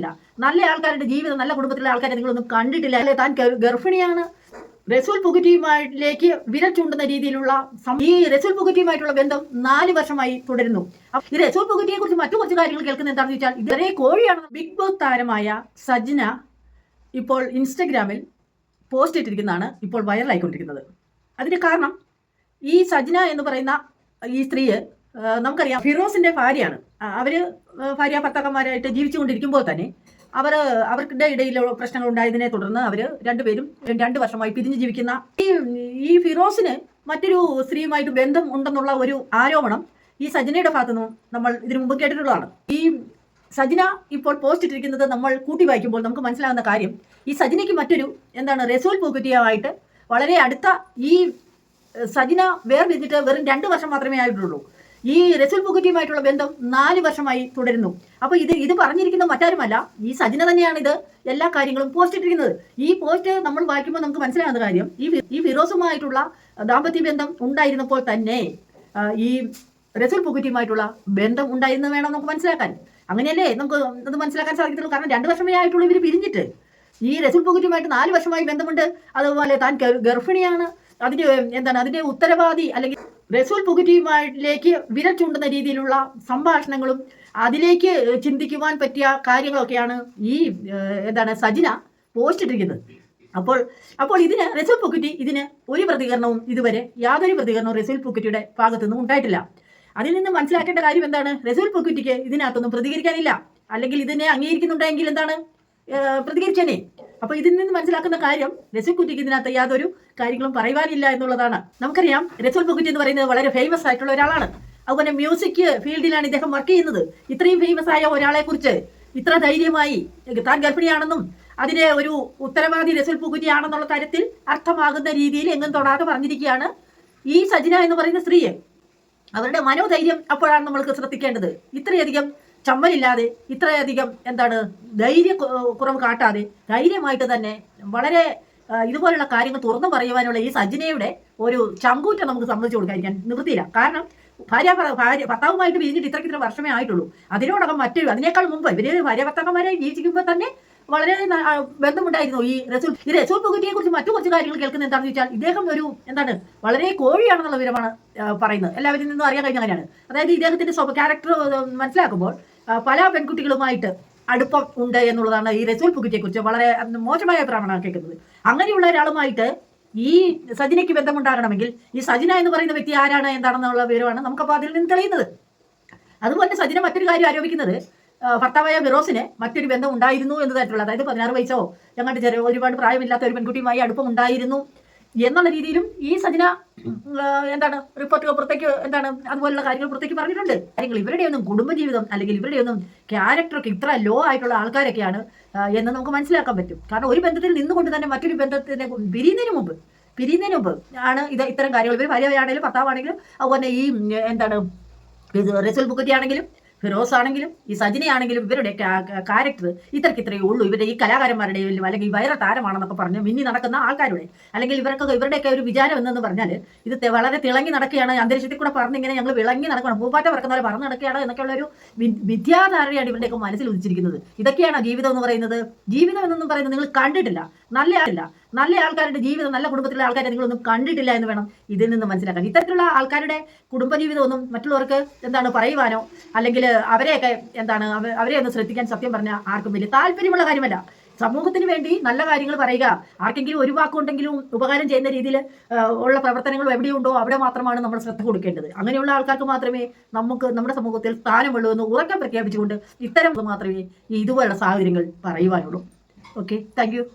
കണ്ടിട്ടില്ല. നല്ല ആൾക്കാരുടെ ജീവിതം, നല്ല കുടുംബത്തിലുള്ള ആൾക്കാരെ നിങ്ങളൊന്നും കണ്ടിട്ടില്ല. അല്ലെ താൻ ഗർഭിണിയാണ്, റസൂൽ പുകുറ്റിയുമായിലേക്ക് വിരൽ ചൂണ്ടുന്ന രീതിയിലുള്ള ഈ റസൂൽ പുകുറ്റിയുമായിട്ടുള്ള ബന്ധം 4 വർഷമായി തുടരുന്നു. ഈ റസൂൽ പുകുറ്റിയെ കുറിച്ച് മറ്റു കുറച്ച് കാര്യങ്ങൾ കേൾക്കുന്നത് എന്താണെന്ന് വെച്ചാൽ, ഇതേ കോഴിയാണ്. ബിഗ് ബോസ് താരമായ സജ്ന ഇപ്പോൾ ഇൻസ്റ്റഗ്രാമിൽ പോസ്റ്റ് ഇട്ടിരിക്കുന്നതാണ് ഇപ്പോൾ വൈറലായിക്കൊണ്ടിരിക്കുന്നത്. അതിന് കാരണം ഈ സജ്ന എന്ന് പറയുന്ന ഈ സ്ത്രീയെ നമുക്കറിയാം, ഫിറോസിന്റെ ഭാര്യയാണ്. അവര് ഭാര്യ ഭർത്താക്കന്മാരായിട്ട് ജീവിച്ചുകൊണ്ടിരിക്കുമ്പോൾ തന്നെ അവരുടെ ഇടയിൽ പ്രശ്നങ്ങൾ ഉണ്ടായതിനെ തുടർന്ന് അവര് രണ്ടുപേരും 2 വർഷമായി പിരിഞ്ഞു ജീവിക്കുന്ന ഈ ഫിറോസിന് മറ്റൊരു സ്ത്രീയുമായിട്ട് ബന്ധം ഉണ്ടെന്നുള്ള ഒരു ആരോപണം ഈ സജ്നയുടെ ഭാഗത്തുനിന്നും നമ്മൾ ഇതിനു മുമ്പ് കേട്ടിട്ടുള്ളതാണ്. ഈ സജ്ന ഇപ്പോൾ പോസ്റ്റ് ഇട്ടിരിക്കുന്നത് നമ്മൾ കൂട്ടി വായിക്കുമ്പോൾ നമുക്ക് മനസ്സിലാകുന്ന കാര്യം, ഈ സജ്നയ്ക്ക് മറ്റൊരു റസൂൽ പുകുറ്റിയുമായിട്ട് വളരെ അടുത്ത ഈ സജ്ന വേർപിരിഞ്ഞിട്ട് വെറും 2 വർഷം മാത്രമേ ആയിട്ടുള്ളൂ. ഈ റസൂൽ പുകുറ്റിയുമായിട്ടുള്ള ബന്ധം 4 വർഷമായി തുടരുന്നു. അപ്പോൾ ഇത് പറഞ്ഞിരിക്കുന്നത് മറ്റാരുമല്ല, ഈ സജ്ന തന്നെയാണ് ഇത് എല്ലാ കാര്യങ്ങളും പോസ്റ്റ് ഇട്ടിരിക്കുന്നത്. ഈ പോസ്റ്റ് നമ്മൾ വായിക്കുമ്പോൾ നമുക്ക് മനസ്സിലാകുന്ന കാര്യം, ഈ ഫിറോസുമായിട്ടുള്ള ദാമ്പത്യ ബന്ധം ഉണ്ടായിരുന്നപ്പോൾ തന്നെ ഈ റസൂൽ പുകുറ്റിയുമായിട്ടുള്ള ബന്ധം ഉണ്ടായിരുന്നു വേണം നമുക്ക് മനസ്സിലാക്കാൻ. അങ്ങനെയല്ലേ നമുക്ക് അത് മനസ്സിലാക്കാൻ സാധിക്കത്തുള്ളൂ. കാരണം 2 വർഷമേ ആയിട്ടുള്ളൂ ഇവർ പിരിഞ്ഞിട്ട്. ഈ റസൂൽ പുകുറ്റിയുമായിട്ട് 4 വർഷമായി ബന്ധമുണ്ട്. അതുപോലെ താൻ ഗർഭിണിയാണ്, അതിന്റെ ഉത്തരവാദി അല്ലെങ്കിൽ റസൂൽ പുകുറ്റിയുമായിലേക്ക് വിരൽ ചൂണ്ടുന്ന രീതിയിലുള്ള സംഭാഷണങ്ങളും അതിലേക്ക് ചിന്തിക്കുവാൻ പറ്റിയ കാര്യങ്ങളൊക്കെയാണ് ഈ സജ്ന പോസ്റ്റ് ഇട്ടിരിക്കുന്നത്. അപ്പോൾ ഇതിന് റസൂൽ പുകുറ്റി ഇതിന് ഒരു പ്രതികരണവും ഇതുവരെ യാതൊരു പ്രതികരണവും റസൂൽ പുകുറ്റിയുടെ ഭാഗത്തുനിന്നും ഉണ്ടായിട്ടില്ല. അതിൽ നിന്ന് മനസ്സിലാക്കേണ്ട കാര്യം എന്താണ്? റസൂൽ പുകുറ്റിക്ക് ഇതിനകത്തൊന്നും പ്രതികരിക്കാനില്ല. അല്ലെങ്കിൽ ഇതിനെ അംഗീകരിക്കുന്നുണ്ടെങ്കിൽ പ്രതികരിച്ചേനെ. അപ്പൊ ഇതിൽ നിന്ന് മനസ്സിലാക്കുന്ന കാര്യം, റസൂൽ പുകുറ്റിക്ക് ഇതിനകത്ത് യാതൊരു കാര്യങ്ങളും പറയുവാനില്ല എന്നുള്ളതാണ്. നമുക്കറിയാം, റസൂൽ പുകുറ്റി എന്ന് പറയുന്നത് വളരെ ഫേമസ് ആയിട്ടുള്ള ഒരാളാണ്. അതുപോലെ മ്യൂസിക് ഫീൽഡിലാണ് ഇദ്ദേഹം വർക്ക് ചെയ്യുന്നത്. ഇത്രയും ഫേമസ് ആയ ഒരാളെ കുറിച്ച് ഇത്ര ധൈര്യമായി താൻ ഗർഭിണിയാണെന്നും അതിന് ഒരു ഉത്തരവാദി റസൂൽ പുകുറ്റി ആണെന്നുള്ള തരത്തിൽ അർത്ഥമാകുന്ന രീതിയിൽ എങ്ങും തൊടാതെ പറഞ്ഞിരിക്കുകയാണ് ഈ സജ്ന എന്ന് പറയുന്ന സ്ത്രീയെ. അവരുടെ മനോധൈര്യം അപ്പോഴാണ് നമ്മൾക്ക് ശ്രദ്ധിക്കേണ്ടത്. ഇത്രയധികം ചമ്മലില്ലാതെ, ഇത്രയധികം ധൈര്യ കുറവ് കാട്ടാതെ ധൈര്യമായിട്ട് തന്നെ വളരെ ഇതുപോലുള്ള കാര്യങ്ങൾ തുറന്നു പറയുവാനുള്ള ഈ സജ്നയുടെ ഒരു ചങ്കൂറ്റം നമുക്ക് സമ്മതിച്ചു കൊടുക്കാതിരിക്കാൻ നിവൃത്തിയില്ല. കാരണം ഭർത്താവുമായിട്ട് പിരിഞ്ഞിട്ട് ഇത്ര വർഷമേ ആയിട്ടുള്ളൂ. അതിനേക്കാൾ മുമ്പ് ഇവര് ഭാര്യ ഭർത്താക്കന്മാരെ ജീവിക്കുമ്പോൾ തന്നെ വളരെ ബന്ധമുണ്ടായിരുന്നു. ഈ റസൂൽ പുകുറ്റിയെ കുറിച്ച് മറ്റു കുറച്ച് കാര്യങ്ങൾ കേൾക്കുന്നത് എന്താണെന്ന് വെച്ചാൽ, ഇദ്ദേഹം ഒരു വളരെ കോഴിയാണെന്നുള്ള വിവരമാണ് പറയുന്നത്. എല്ലാവരിൽ നിന്നും അറിയാൻ കഴിഞ്ഞ അങ്ങനെയാണ്. അതായത് ഇദ്ദേഹത്തിന്റെ ക്യാരക്ടർ മനസ്സിലാക്കുമ്പോൾ പല പെൺകുട്ടികളുമായിട്ട് അടുപ്പം ഉണ്ട് എന്നുള്ളതാണ് ഈ റസൂൽ പുകുറ്റിയെ കുറിച്ച് വളരെ മോശമായ അഭിപ്രായമാണ് കേൾക്കുന്നത്. അങ്ങനെയുള്ള ഒരാളുമായിട്ട് ഈ സജ്നയ്ക്ക് ബന്ധമുണ്ടാകണമെങ്കിൽ ഈ സജ്ന എന്ന് പറയുന്ന വ്യക്തി ആരാണ്, എന്താണെന്നുള്ള വിവരമാണ് നമുക്കപ്പോൾ അതിൽ നിന്ന് തെളിയുന്നത്. അതുപോലെ സജ്ന മറ്റൊരു കാര്യം ആരോപിക്കുന്നത്, ഭർത്താവായ ഫിറോസിന് മറ്റൊരു ബന്ധം ഉണ്ടായിരുന്നു എന്ന് തരത്തിലുള്ള, അതായത് 16 വയസ്സോ ഞങ്ങളുടെ ഒരുപാട് പ്രായമില്ലാത്ത ഒരു പെൺകുട്ടിയുമായി അടുപ്പം ഉണ്ടായിരുന്നു എന്നുള്ള രീതിയിലും ഈ സജ്ന റിപ്പോർട്ടുകൾ പുറത്തേക്ക് അതുപോലുള്ള കാര്യങ്ങൾ പുറത്തേക്ക് പറഞ്ഞിട്ടുണ്ട്. ഇവരുടെയൊന്നും കുടുംബജീവിതം അല്ലെങ്കിൽ ഇവരുടെയൊന്നും ക്യാരക്ടറൊക്കെ ഇത്ര ലോ ആയിട്ടുള്ള ആൾക്കാരൊക്കെയാണ് എന്ന് നമുക്ക് മനസ്സിലാക്കാൻ പറ്റും. കാരണം ഒരു ബന്ധത്തിൽ നിന്നുകൊണ്ട് തന്നെ മറ്റൊരു ബന്ധത്തിനെ പിരിയുന്നതിന് മുമ്പ് ആണ് ഇത്തരം കാര്യങ്ങൾ. ഇവർ ഭാര്യയാണെങ്കിലും ഭർത്താവാണെങ്കിലും അതുപോലെ ഈ റസൂൽ പുകുറ്റി ആണെങ്കിലും ഫിറോസ് ആണെങ്കിലും ഈ സജ്നയാണെങ്കിലും ഇവരുടെ ക്യാരക്ടർ ഇത്രയേ ഉള്ളൂ. ഇവരുടെ ഈ കലാകാരന്മാരുടെയും അല്ലെങ്കിൽ വൈറൽ താരമാണെന്നൊക്കെ പറഞ്ഞ് മിന്നി നടക്കുന്ന ആൾക്കാരുടെ അല്ലെങ്കിൽ ഇവരുടെയൊക്കെ ഒരു വിചാരം എന്നു പറഞ്ഞാൽ ഇത് വളരെ തിളങ്ങി നടക്കുകയാണ്, അന്തരീക്ഷത്തിൽ കൂടെ പറഞ്ഞിങ്ങനെ ഞങ്ങൾ വിളങ്ങി നടക്കണം, പൂപ്പാറ്റ പറക്കുന്ന പോലെ പറന്ന് നടക്കുകയാണ് എന്നൊക്കെയുള്ള ഒരു വിദ്യാധാരണയാണ് ഇവരുടെയൊക്കെ മനസ്സിൽ ഉദിച്ചിരിക്കുന്നത്. ഇതൊക്കെയാണ് ജീവിതം എന്ന് പറയുന്നത്. ജീവിതം എന്നൊന്നും പറയുന്നത് നിങ്ങൾ കണ്ടിട്ടില്ല. നല്ല ആൾക്കാരുടെ ജീവിതം, നല്ല കുടുംബത്തിലുള്ള ആൾക്കാരെ നിങ്ങളൊന്നും കണ്ടിട്ടില്ല എന്ന് വേണം ഇതിൽ നിന്ന് മനസ്സിലാക്കാൻ. ഇത്തരത്തിലുള്ള ആൾക്കാരുടെ കുടുംബജീവിതമൊന്നും മറ്റുള്ളവർക്ക് പറയുവാനോ അല്ലെങ്കിൽ അവരെയൊക്കെ അവരെ ഒന്ന് ശ്രദ്ധിക്കാൻ സത്യം പറഞ്ഞാൽ ആർക്കും വലിയ താല്പര്യമുള്ള കാര്യമല്ല. സമൂഹത്തിന് വേണ്ടി നല്ല കാര്യങ്ങൾ പറയുക, ആർക്കെങ്കിലും ഒരു വാക്കുണ്ടെങ്കിലും ഉപകാരം ചെയ്യുന്ന രീതിയിൽ ഉള്ള പ്രവർത്തനങ്ങൾ എവിടെയുണ്ടോ അവിടെ മാത്രമാണ് നമ്മൾ ശ്രദ്ധ കൊടുക്കേണ്ടത്. അങ്ങനെയുള്ള ആൾക്കാർക്ക് മാത്രമേ നമ്മുടെ സമൂഹത്തിൽ സ്ഥാനമുള്ളൂ എന്ന് ഉറക്കെ പ്രഖ്യാപിച്ചുകൊണ്ട് ഇത്തരം മാത്രമേ ഇതുപോലുള്ള സാഹചര്യങ്ങൾ പറയുവാനുള്ളൂ. Okay, thank you.